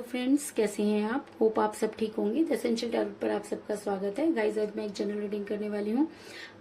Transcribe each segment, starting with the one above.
Friends, कैसे हैं आप? होप आप सब ठीक होंगे। द एसेंशियल टैरोट पर आप सबका स्वागत है। गाइस, आज मैं एक जनरल रीडिंग करने वाली हूँ।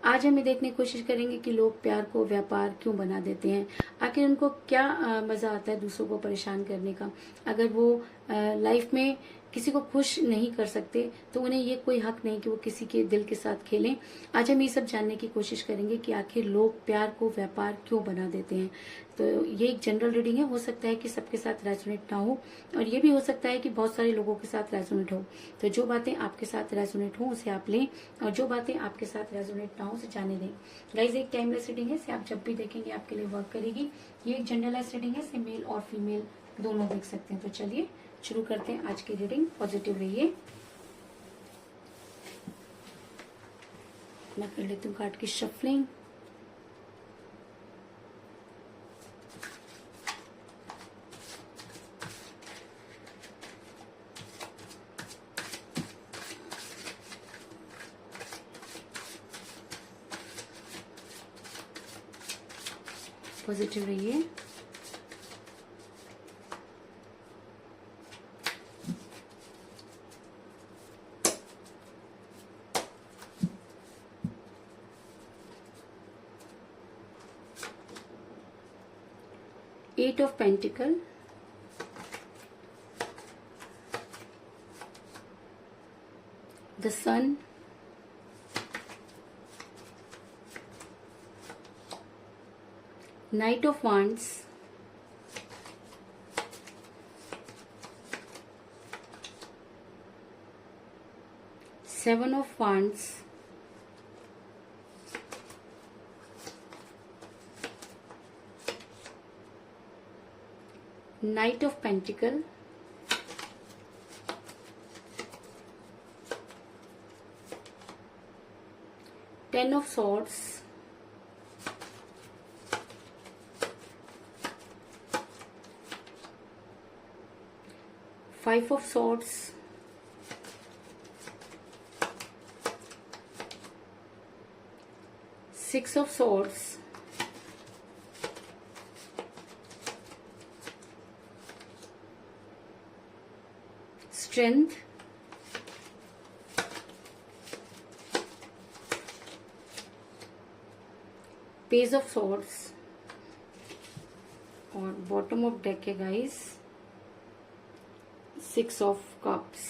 आज हम ये देखने की कोशिश करेंगे कि लोग प्यार को व्यापार क्यों बना देते हैं। आखिर उनको क्या मजा आता है दूसरों को परेशान करने का। अगर वो लाइफ में किसी को खुश नहीं कर सकते तो उन्हें ये कोई हक नहीं कि वो किसी के दिल के साथ खेलें। आज हम ये सब जानने की कोशिश करेंगे कि आखिर लोग प्यार को व्यापार क्यों बना देते हैं। तो ये एक जनरल रीडिंग है। हो सकता है कि सबके साथ रेजोनेट ना हो, और ये भी हो सकता है कि बहुत सारे लोगों के साथ रेजोनेट हो। तो जो बातें आपके साथ रेजोनेट हो उसे आप लें, और जो बातें आपके साथ रेजोनेट ना हो उसे जाने दें। गाइस, एक टाइमलेस रीडिंग है, इसे आप जब भी देखेंगे आपके लिए वर्क करेगी। ये एक जनरलाइज रीडिंग है, इसे मेल और फीमेल दोनों देख सकते हैं। तो चलिए शुरू करते हैं आज की रीडिंग। पॉजिटिव रहिए। मैं कर लेती हूँ कार्ड की शफलिंग। पॉजिटिव रहिए। Eight of Pentacle, the Sun, Knight of Wands, Seven of Wands, Knight of Pentacle, Ten of Swords, Five of Swords, Six of Swords, Strength, Page of Swords, और bottom of deck है guys, Six of Cups।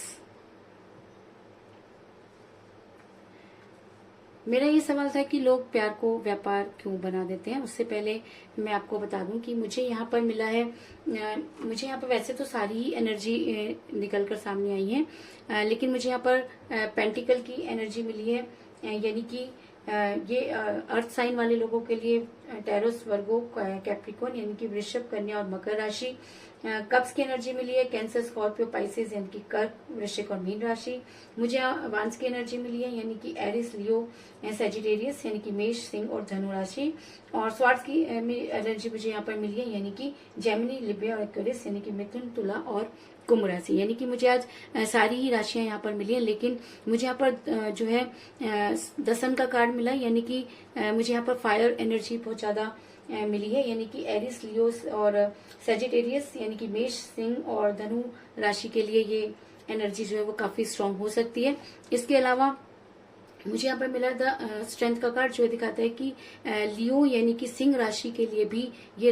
मेरा ये सवाल था कि लोग प्यार को व्यापार क्यों बना देते हैं। उससे पहले मैं आपको बता दूं कि मुझे यहाँ पर मिला है, मुझे यहाँ पर वैसे तो सारी ही एनर्जी निकल कर सामने आई है, लेकिन मुझे यहाँ पर पेंटिकल की एनर्जी मिली है। यानी कि ये अर्थ साइन वाले लोगों के लिए टेरोस, वर्गो, कैप्रिकॉर्न यानी कि वृषभ, कन्या और मकर राशि। कप्स की एनर्जी मिली है कैंसर, स्कॉर्पियो, पाइसेस यानी कि कर्क, वृश्चिक और मीन राशि। मुझे वांस की एनर्जी मिली है यानी कि एरिस, लियो, सेजिटेरियस यानी कि मेष, सिंह और धनु राशि। और स्वार्थ की एनर्जी मुझे यहाँ पर मिली है यानी कि जेमिनी, लिब्रा और एक्वेरियस यानी कि मिथुन, तुला और कुंभ राशि। यानी कि मुझे आज सारी ही राशियां यहाँ पर मिली है, लेकिन मुझे यहाँ पर जो है द सन का कार्ड मिला है, यानी कि मुझे यहाँ पर फायर एनर्जी बहुत ज्यादा मिली है। यानी कि एरिस, लियो और सेजिटेरियस यानी कि मेष, सिंह और धनु राशि के लिए ये एनर्जी जो है वो काफी स्ट्रांग हो सकती है। इसके अलावा मुझे यहाँ पर मिला द स्ट्रेंथ का कार्ड, जो दिखाता है कि लियो यानी कि सिंह राशि के लिए भी ये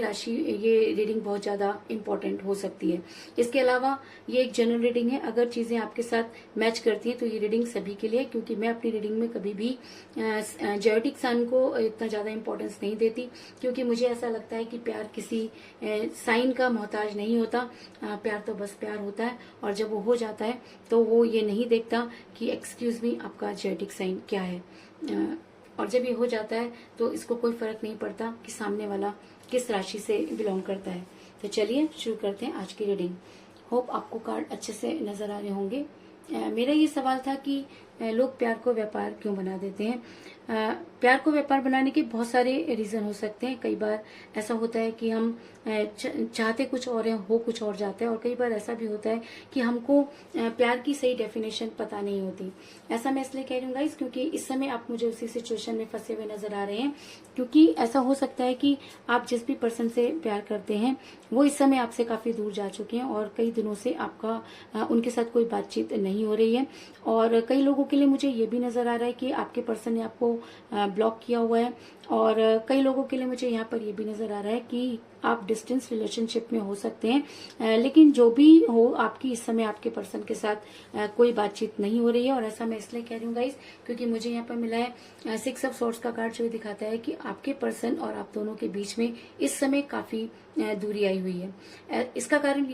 रीडिंग बहुत ज्यादा इंपॉर्टेंट हो सकती है। इसके अलावा ये एक जनरल रीडिंग है। अगर चीजें आपके साथ मैच करती हैं तो ये रीडिंग सभी के लिए, क्योंकि मैं अपनी रीडिंग में कभी भी ज्योतिक साइन को इतना ज्यादा इंपॉर्टेंस नहीं देती, क्योंकि मुझे ऐसा लगता है कि प्यार किसी साइन का मोहताज नहीं होता। प्यार तो बस प्यार होता है, और जब वो हो जाता है तो वो ये नहीं देखता कि एक्सक्यूज मी आपका ज्योतिक साइन क्या है। और जब ये हो जाता है तो इसको कोई फर्क नहीं पड़ता कि सामने वाला किस राशि से बिलोंग करता है। तो चलिए शुरू करते हैं आज की रीडिंग। होप आपको कार्ड अच्छे से नजर आ रहे होंगे। मेरा ये सवाल था कि लोग प्यार को व्यापार क्यों बना देते हैं। प्यार को व्यापार बनाने के बहुत सारे रीजन हो सकते हैं। कई बार ऐसा होता है कि हम चाहते कुछ और है, हो कुछ और जाता है, और कई बार ऐसा भी होता है कि हमको प्यार की सही डेफिनेशन पता नहीं होती। ऐसा मैं इसलिए कह रही हूँ गाइस, क्योंकि इस समय आप मुझे उसी सिचुएशन में फंसे हुए नजर आ रहे हैं। क्योंकि ऐसा हो सकता है कि आप जिस भी पर्सन से प्यार करते हैं वो इस समय आपसे काफी दूर जा चुके हैं, और कई दिनों से आपका उनके साथ कोई बातचीत नहीं हो रही है। और कई लोगों के लिए मुझे ये भी नजर आ रहा है कि आपके पर्सन ने आपको ब्लॉक किया हुआ है, और कई लोगों के लिए मुझे यहाँ पर ये भी नजर आ रहा है कि आप डिस्टेंस रिलेशनशिप में हो सकते हैं। लेकिन जो भी हो, आपकी इस समय आपके पर्सन के साथ कोई बातचीत नहीं हो रही है। और ऐसा मैं इसलिए कह रही हूँ गाइस, क्योंकि मुझे यहाँ पर मिला है 6 ऑफ सोर्ड्स का कार्ड, जो दिखाता है कि आपके पर्सन और आप दोनों के बीच में इस समय काफी दूरी आई हुई है। इसका कारण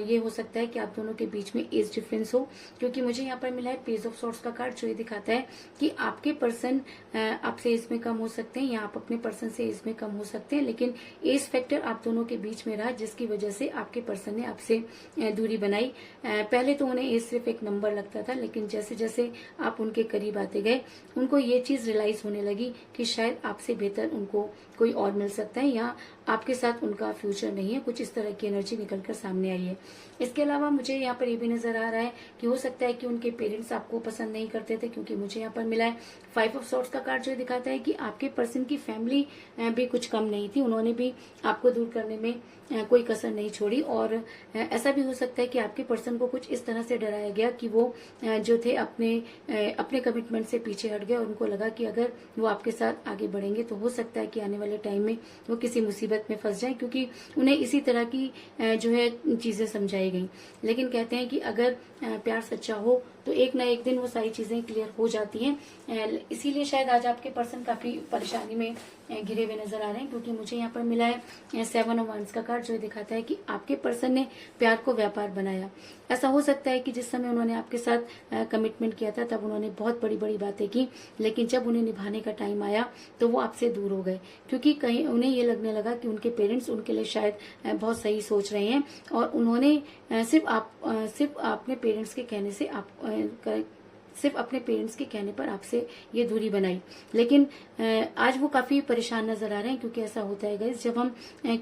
ये हो सकता है कि आप दोनों के बीच में एज डिफरेंस हो, क्योंकि मुझे यहाँ पर मिला है पेज ऑफ सोर्ड्स का कार्ड, जो ये दिखाता है कि आपके पर्सन आपसे एज में कम हो सकते हैं, या आप अपने पर्सन से एज में कम हो सकते हैं, लेकिन एज फैक्टर आप दोनों के बीच में रहा, जिसकी वजह से आपके पर्सन ने आपसे दूरी बनाई। पहले तो उन्हें एज सिर्फ एक नंबर लगता था, लेकिन जैसे जैसे आप उनके करीब आते गए, उनको ये चीज रियलाइज होने लगी कि शायद आपसे बेहतर उनको कोई और मिल सकता है, या आपके साथ उनका फ्यूचर नहीं है। कुछ इस तरह की एनर्जी निकलकर सामने आई है। इसके अलावा मुझे यहाँ पर ये भी नजर आ रहा है कि हो सकता है कि उनके पेरेंट्स आपको पसंद नहीं करते थे, क्योंकि मुझे यहाँ पर मिला है 5 ऑफ सॉर्ड्स का कार्ड, जो दिखाता है कि आपके पर्सन की फैमिली भी कुछ कम नहीं थी। उन्होंने भी आपको दूर करने में कोई कसर नहीं छोड़ी। और ऐसा भी हो सकता है कि आपके पर्सन को कुछ इस तरह से डराया गया कि वो जो थे अपने कमिटमेंट से पीछे हट गए, और उनको लगा कि अगर वो आपके साथ आगे बढ़ेंगे तो हो सकता है कि आने वाले टाइम में वो किसी मुसीबत में फंस जाए, क्योंकि उन्हें इसी तरह की जो है चीजें समझाई गई। लेकिन कहते हैं कि अगर प्यार सच्चा हो तो एक ना एक दिन वो सारी चीजें क्लियर हो जाती हैं। इसीलिए शायद आज आपके पर्सन काफी परेशानी में घिरे हुए नजर आ रहे हैं, क्योंकि मुझे यहाँ पर मिला है 7 ऑफ वांड्स का कार्ड, जो दिखाता है कि आपके पर्सन ने प्यार को व्यापार बनाया। ऐसा हो सकता है कि जिस समय उन्होंने आपके साथ कमिटमेंट किया था, तब उन्होंने बहुत बड़ी बड़ी बातें की, लेकिन जब उन्हें निभाने का टाइम आया तो वो आपसे दूर हो गए, क्योंकि कहीं उन्हें ये लगने लगा कि उनके पेरेंट्स उनके लिए शायद बहुत सही सोच रहे हैं, और उन्होंने सिर्फ अपने पेरेंट्स के कहने से सिर्फ अपने पेरेंट्स के कहने पर आपसे ये दूरी बनाई। लेकिन आज वो काफी परेशान नजर आ रहे हैं, क्योंकि ऐसा होता है गाइस, जब हम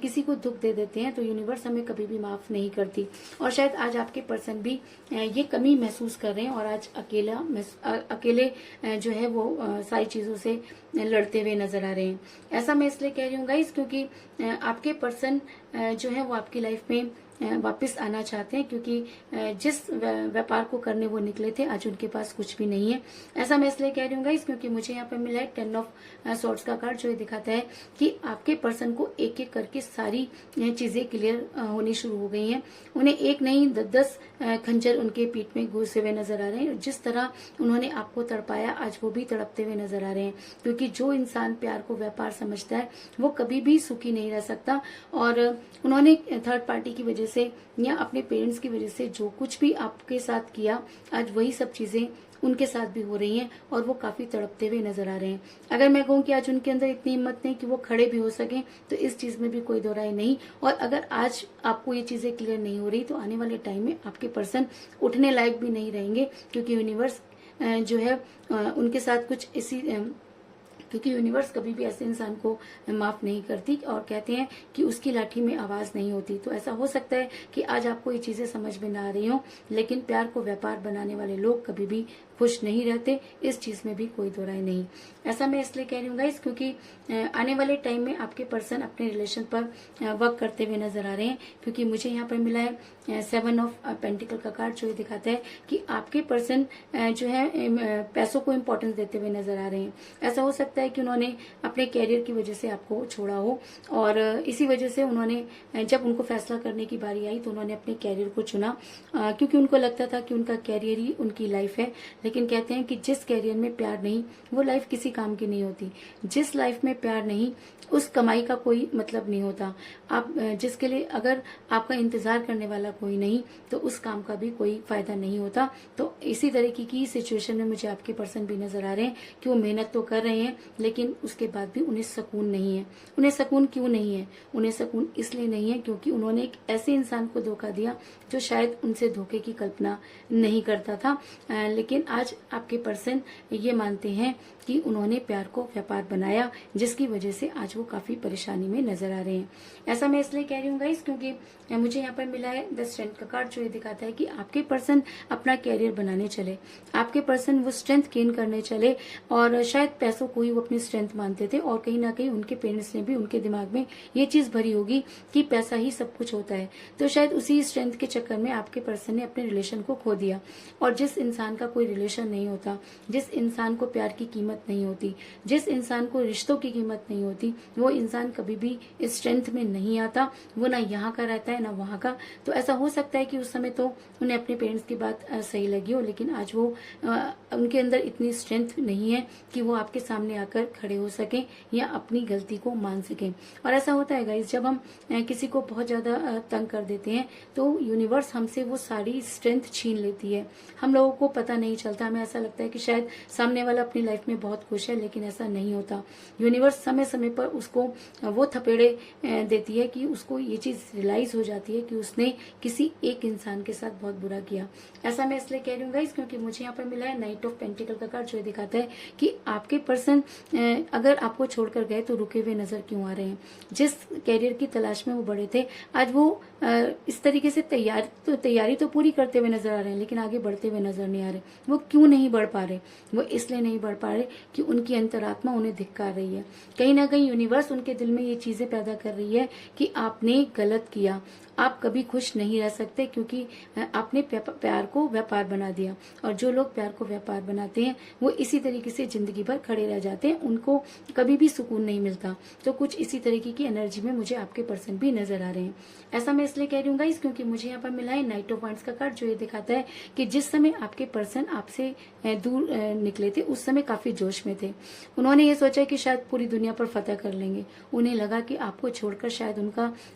किसी को दुख दे देते हैं तो यूनिवर्स हमें कभी भी माफ नहीं करती। और शायद आज आपके पर्सन भी ये कमी महसूस कर रहे हैं, और आज अकेले जो है वो सारी चीजों से लड़ते हुए नजर आ रहे हैं। ऐसा मैं इसलिए कह रही हूँ गाइस, क्योंकि आपके पर्सन जो है वो आपकी लाइफ में वापस आना चाहते हैं, क्योंकि जिस व्यापार को करने वो निकले थे, आज उनके पास कुछ भी नहीं है। ऐसा मैं इसलिए कह रही हूँ गाइस, क्योंकि मुझे यहाँ पर मिला है 10 ऑफ सॉर्ड्स का कार्ड, जो दिखाता है कि आपके पर्सन को एक एक करके सारी चीजें क्लियर होनी शुरू हो गई हैं। उन्हें एक नहीं 10 खंजर उनके पीठ में घुसे हुए नजर आ रहे हैं। जिस तरह उन्होंने आपको तड़पाया, आज वो भी तड़पते हुए नजर आ रहे हैं, क्योंकि जो इंसान प्यार को व्यापार समझता है वो कभी भी सुखी नहीं रह सकता। और उन्होंने थर्ड पार्टी की वजह से या अपने पेरेंट्स की वजह से जो कुछ भी आपके साथ किया, आज वही सब चीजें उनके साथ भी हो रही हैं, और वो काफी तड़पते हुए नजर आ रहे हैं। अगर मैं कहूँ कि आज उनके अंदर इतनी हिम्मत नहीं कि वो खड़े भी हो सकें, तो इस चीज में भी कोई दो राय नहीं। और अगर आज आपको ये चीजें क्लियर नहीं हो रही, तो आने वाले टाइम में आपके पर्सन उठने लायक भी नहीं रहेंगे, क्योंकि यूनिवर्स जो है उनके साथ कुछ इसी क्योंकि यूनिवर्स कभी भी ऐसे इंसान को माफ नहीं करती, और कहते हैं कि उसकी लाठी में आवाज नहीं होती। तो ऐसा हो सकता है कि आज आपको ये चीजें समझ में ना आ रही हो, लेकिन प्यार को व्यापार बनाने वाले लोग कभी भी खुश नहीं रहते, इस चीज में भी कोई दो राय नहीं। ऐसा मैं इसलिए कह रही हूँ गाइस, क्योंकि आने वाले टाइम में आपके पर्सन अपने रिलेशन पर वर्क करते हुए नजर आ रहे हैं, क्योंकि मुझे यहाँ पर मिला है 7 ऑफ पेंटिकल का कार्ड, जो दिखाता है कि आपके पर्सन जो है पैसों को इम्पोर्टेंस देते हुए नजर आ रहे हैं। ऐसा हो सकता है कि उन्होंने अपने कैरियर की वजह से आपको छोड़ा हो, और इसी वजह से उन्होंने जब उनको फैसला करने की बारी आई तो उन्होंने अपने कैरियर को चुना, क्योंकि उनको लगता था कि उनका कैरियर ही उनकी लाइफ है। लेकिन कहते हैं कि जिस कैरियर में प्यार नहीं, वो लाइफ किसी काम की नहीं होती। जिस लाइफ में प्यार नहीं, उस कमाई का कोई मतलब नहीं होता। आप जिसके लिए अगर आपका इंतजार करने वाला कोई नहीं, तो उस काम का भी कोई फायदा नहीं होता। तो इसी तरीके की सिचुएशन में मुझे आपके पर्सन भी नजर आ रहे हैं कि वो मेहनत तो कर रहे हैं, लेकिन उसके बाद भी उन्हें सुकून नहीं है। उन्हें सुकून क्यों नहीं है? उन्हें सुकून इसलिए नहीं है क्योंकि उन्होंने एक ऐसे इंसान को धोखा दिया जो शायद उनसे धोखे की कल्पना नहीं करता था। लेकिन आज आपके पर्सन ये मानते हैं कि उन्होंने प्यार को व्यापार बनाया, जिसकी वजह से आज वो काफी परेशानी में नजर आ रहे हैं। ऐसा मैं इसलिए कह रही हूँ गाइस क्योंकि मुझे यहाँ पर मिला है द स्ट्रेंथ का कार्ड, जो ये दिखाता है कि आपके पर्सन अपना कैरियर बनाने चले, आपके पर्सन वो स्ट्रेंथ गेन करने चले, और शायद पैसों को ही वो अपनी स्ट्रेंथ मानते थे, और कहीं ना कहीं उनके पेरेंट्स ने भी उनके दिमाग में ये चीज भरी होगी कि पैसा ही सब कुछ होता है। तो शायद उसी स्ट्रेंथ के चक्कर में आपके पर्सन ने अपने रिलेशन को खो दिया। और जिस इंसान का कोई रिलेशन नहीं होता, जिस इंसान को प्यार की कीमत नहीं होती, जिस इंसान को रिश्तों की कीमत नहीं होती, वो इंसान कभी भी इस स्ट्रेंथ में नहीं आता। वो ना यहाँ का रहता है ना वहां का। तो ऐसा हो सकता है कि उस समय तो उन्हें अपने पेरेंट्स की बात सही लगी हो, लेकिन आज वो उनके अंदर इतनी स्ट्रेंथ नहीं है कि वो आपके सामने आकर खड़े हो सके या अपनी गलती को मान सके। और ऐसा होता है गाइस, जब हम किसी को बहुत ज्यादा तंग कर देते हैं तो यूनिवर्स हमसे वो सारी स्ट्रेंथ छीन लेती है। हम लोगों को पता नहीं चलता, हमें ऐसा लगता है कि शायद सामने वाला अपनी लाइफ में बहुत खुश है, लेकिन ऐसा नहीं होता। यूनिवर्स समय समय पर उसको वो थपेड़े देती है कि उसको ये चीज रियलाइज हो जाती है कि उसने किसी एक इंसान के साथ बहुत बुरा किया। ऐसा मैं इसलिए कह रही हूँ गाइस क्योंकि मुझे यहाँ पर मिला है नाइट ऑफ पेंटिकल का कार्ड, जो दिखाता है कि आपके पर्सन अगर आपको छोड़कर गए तो रुके हुए नजर क्यों आ रहे हैं। जिस कैरियर की तलाश में वो बड़े थे, आज वो इस तरीके से तैयारी तो पूरी करते हुए नजर आ रहे हैं, लेकिन आगे बढ़ते हुए नजर नहीं आ रहे। वो क्यों नहीं बढ़ पा रहे? वो इसलिए नहीं बढ़ पा रहे कि उनकी अंतरात्मा उन्हें धिक्कार रही है। कहीं ना कहीं यूनिवर्स उनके दिल में ये चीजें पैदा कर रही है कि आपने गलत किया, आप कभी खुश नहीं रह सकते, क्योंकि आपने प्यार को व्यापार बना दिया। और जो लोग प्यार को व्यापार बनाते हैं वो इसी तरीके से जिंदगी भर खड़े रह जाते हैं, उनको कभी भी सुकून नहीं मिलता। तो कुछ इसी तरीके की एनर्जी में मुझे आपके पर्सन भी नजर आ रहे हैं। ऐसा मैं इसलिए कह रही हूँ गाइस क्योंकि मुझे यहाँ पर मिला है नाइट ऑफ वांड्स का कार्ड, जो ये दिखाता है कि जिस समय आपके पर्सन आपसे दूर निकले थे उस समय काफी जोश में थे। उन्होंने ये सोचा कि शायद पूरी दुनिया पर फतह कर लेंगे। उन्हें लगा कि आपको छोड़कर शायद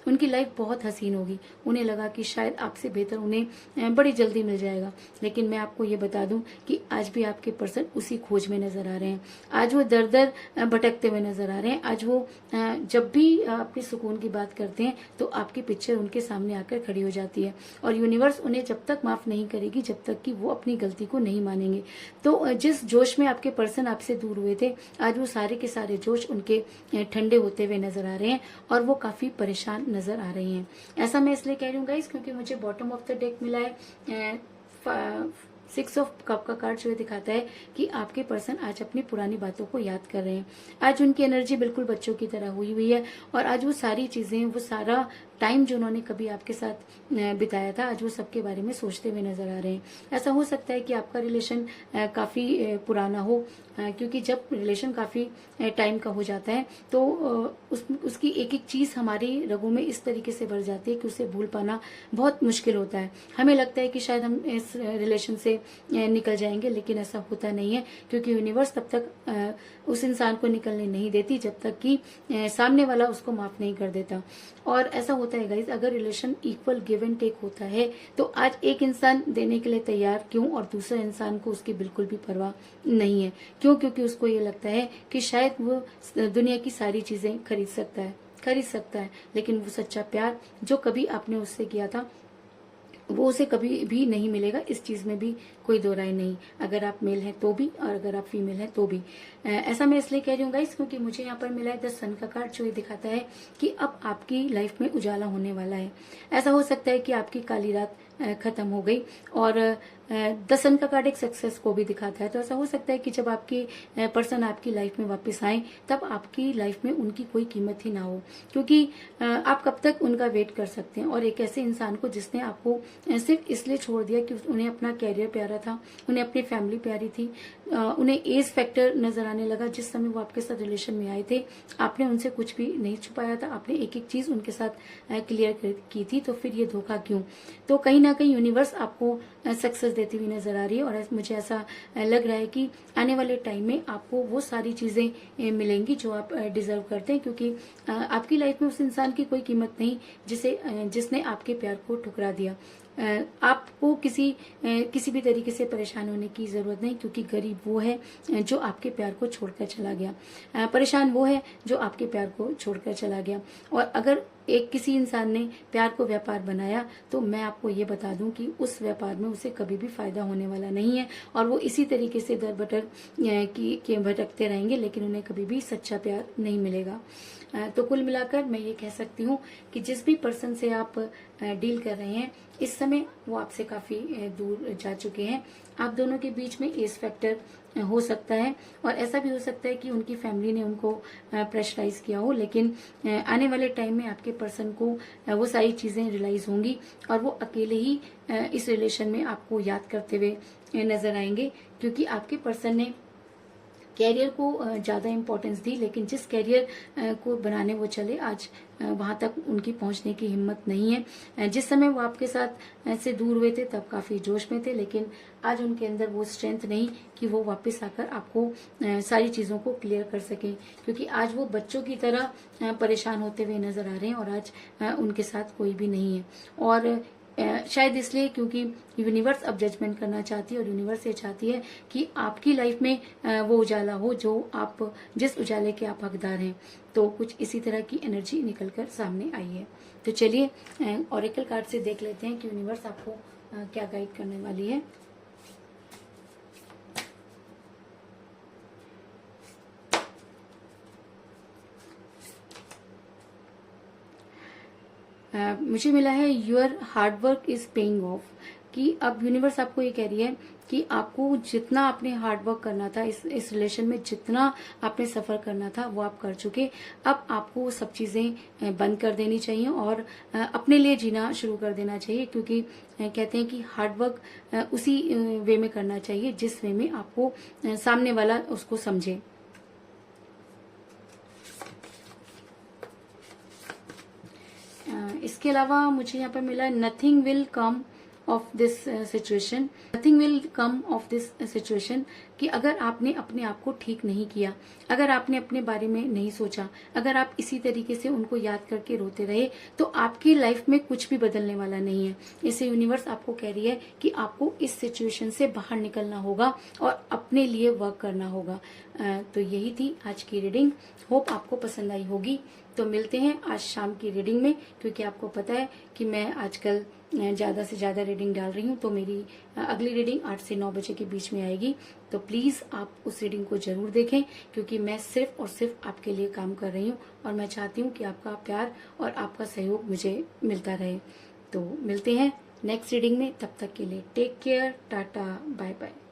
उनकी लाइफ बहुत हसीन होगी। उन्हें लगा कि शायद आपसे बेहतर उन्हें बड़ी जल्दी मिल जाएगा। लेकिन मैं आपको ये बता दूं कि आज भी आपके पर्सन उसी खोज में नजर आ रहे हैं। आज वो दर दर भटकते हुए नजर आ रहे हैं। आज वो जब भी अपनी सुकून की बात करते हैं तो आपकी पिक्चर उनके सामने आकर खड़ी हो जाती है, और यूनिवर्स उन्हें जब तक माफ नहीं करेगी जब तक कि वो अपनी गलती को नहीं मानेंगे। तो जिस जोश में आपके पर्सन आपसे दूर हुए थे, आज वो सारे के सारे जोश उनके ठंडे होते हुए नजर आ रहे हैं, और वो काफी परेशान नजर आ रही हैं। ऐसा मैं इसलिए कह रही हूँ गाइस क्योंकि मुझे बॉटम ऑफ द डेक मिला है 6 ऑफ कप का कार्ड, जो दिखाता है कि आपके पर्सन आज अपनी पुरानी बातों को याद कर रहे हैं। आज उनकी एनर्जी बिल्कुल बच्चों की तरह हुई है, और आज वो सारी चीजें, वो सारा टाइम जो उन्होंने कभी आपके साथ बिताया था, आज वो सबके बारे में सोचते हुए नजर आ रहे हैं। ऐसा हो सकता है कि आपका रिलेशन काफी पुराना हो, क्योंकि जब रिलेशन काफी टाइम का हो जाता है तो उसकी एक एक चीज हमारी रगों में इस तरीके से भर जाती है कि उसे भूल पाना बहुत मुश्किल होता है। हमें लगता है कि शायद हम इस रिलेशन से निकल जाएंगे, लेकिन ऐसा होता नहीं है, क्योंकि यूनिवर्स तब तक उस इंसान को निकलने नहीं देती जब तक कि सामने वाला उसको माफ नहीं कर देता। और ऐसा होता है गाइस, अगर relation equal give and take होता है तो आज एक इंसान देने के लिए तैयार क्यों और दूसरे इंसान को उसकी बिल्कुल भी परवाह नहीं है। क्यों? क्योंकि उसको ये लगता है कि शायद वो दुनिया की सारी चीजें खरीद सकता है, लेकिन वो सच्चा प्यार जो कभी आपने उससे किया था वो उसे कभी भी नहीं मिलेगा। इस चीज में भी कोई दो राय नहीं, अगर आप मेल हैं तो भी और अगर आप फीमेल हैं तो भी। ऐसा मैं इसलिए कह रही हूँ गाइस क्योंकि मुझे यहाँ पर मिला है द सन का कार्ड, जो ये दिखाता है कि अब आपकी लाइफ में उजाला होने वाला है। ऐसा हो सकता है कि आपकी काली रात खत्म हो गई, और द सन का कार्ड एक सक्सेस को भी दिखाता है। तो ऐसा हो सकता है कि जब आपकी पर्सन आपकी लाइफ में वापस आए तब आपकी लाइफ में उनकी कोई कीमत ही ना हो, क्योंकि आप कब तक उनका वेट कर सकते हैं। और एक ऐसे इंसान को जिसने आपको सिर्फ इसलिए छोड़ दिया कि उन्हें अपना कैरियर प्यारा था, उन्हें अपनी फैमिली प्यारी थी, उन्हें एज फैक्टर नजर आने लगा। जिस समय वो आपके साथ रिलेशन में आए थे आपने उनसे कुछ भी नहीं छुपाया था, आपने एक एक चीज उनके साथ क्लियर की थी, तो फिर ये धोखा क्यों? तो कहीं ना कहीं यूनिवर्स आपको सक्सेस देती हुई नजर आ रही है, और मुझे ऐसा लग रहा है कि आने वाले टाइम में आपको वो सारी चीजें मिलेंगी जो आप डिजर्व करते हैं, क्योंकि आपकी लाइफ में उस इंसान की कोई कीमत नहीं जिसने आपके प्यार को ठुकरा दिया। आपको किसी भी तरीके से परेशान होने की जरूरत नहीं, क्योंकि गरीब वो है जो आपके प्यार को छोड़कर चला गया, परेशान वो है जो आपके प्यार को छोड़कर चला गया। और अगर एक किसी इंसान ने प्यार को व्यापार बनाया तो मैं आपको ये बता दूं कि उस व्यापार में उसे कभी भी फायदा होने वाला नहीं है और वो इसी तरीके से दर बटर की भटकते रहेंगे, लेकिन उन्हें कभी भी सच्चा प्यार नहीं मिलेगा। तो कुल मिलाकर मैं ये कह सकती हूँ कि जिस भी पर्सन से आप डील कर रहे हैं इस समय वो आपसे काफी दूर जा चुके हैं। आप दोनों के बीच में एज फैक्टर हो सकता है और ऐसा भी हो सकता है कि उनकी फैमिली ने उनको प्रेशराइज किया हो, लेकिन आने वाले टाइम में आपके पर्सन को वो सारी चीजें रियलाइज होंगी और वो अकेले ही इस रिलेशन में आपको याद करते हुए नजर आएंगे, क्योंकि आपके पर्सन ने कैरियर को ज्यादा इम्पोर्टेंस दी, लेकिन जिस कैरियर को बनाने वो चले आज वहां तक उनकी पहुंचने की हिम्मत नहीं है। जिस समय वो आपके साथ से दूर हुए थे तब काफी जोश में थे, लेकिन आज उनके अंदर वो स्ट्रेंथ नहीं कि वो वापस आकर आपको सारी चीजों को क्लियर कर सके, क्योंकि आज वो बच्चों की तरह परेशान होते हुए नजर आ रहे हैं और आज उनके साथ कोई भी नहीं है। और शायद इसलिए क्योंकि यूनिवर्स अब जजमेंट करना चाहती है और यूनिवर्स ये चाहती है कि आपकी लाइफ में वो उजाला हो जो आप जिस उजाले के आप हकदार हैं। तो कुछ इसी तरह की एनर्जी निकलकर सामने आई है। तो चलिए ऑरेकल कार्ड से देख लेते हैं कि यूनिवर्स आपको क्या गाइड करने वाली है। मुझे मिला है your hard work is paying off, कि अब यूनिवर्स आपको ये कह रही है कि आपको जितना आपने हार्डवर्क करना था इस रिलेशन में, जितना आपने सफर करना था वो आप कर चुके। अब आपको वो सब चीजें बंद कर देनी चाहिए और अपने लिए जीना शुरू कर देना चाहिए, क्योंकि कहते हैं कि हार्डवर्क उसी वे में करना चाहिए जिस वे में आपको सामने वाला उसको समझे। इसके अलावा मुझे यहाँ पर मिला nothing will come of this situation, nothing will come of this situation, कि अगर आपने अपने आप को ठीक नहीं किया, अगर आपने अपने बारे में नहीं सोचा, अगर आप इसी तरीके से उनको याद करके रोते रहे तो आपकी लाइफ में कुछ भी बदलने वाला नहीं है। इसे यूनिवर्स आपको कह रही है कि आपको इस सिचुएशन से बाहर निकलना होगा और अपने लिए वर्क करना होगा। तो यही थी आज की रीडिंग, होप आपको पसंद आई होगी। तो मिलते हैं आज शाम की रीडिंग में, क्योंकि आपको पता है कि मैं आजकल ज्यादा से ज्यादा रीडिंग डाल रही हूँ। तो मेरी अगली रीडिंग 8 से 9 बजे के बीच में आएगी। तो प्लीज आप उस रीडिंग को जरूर देखें, क्योंकि मैं सिर्फ और सिर्फ आपके लिए काम कर रही हूँ और मैं चाहती हूँ कि आपका प्यार और आपका सहयोग मुझे मिलता रहे। तो मिलते हैं नेक्स्ट रीडिंग में, तब तक के लिए take care, tata, bye bye.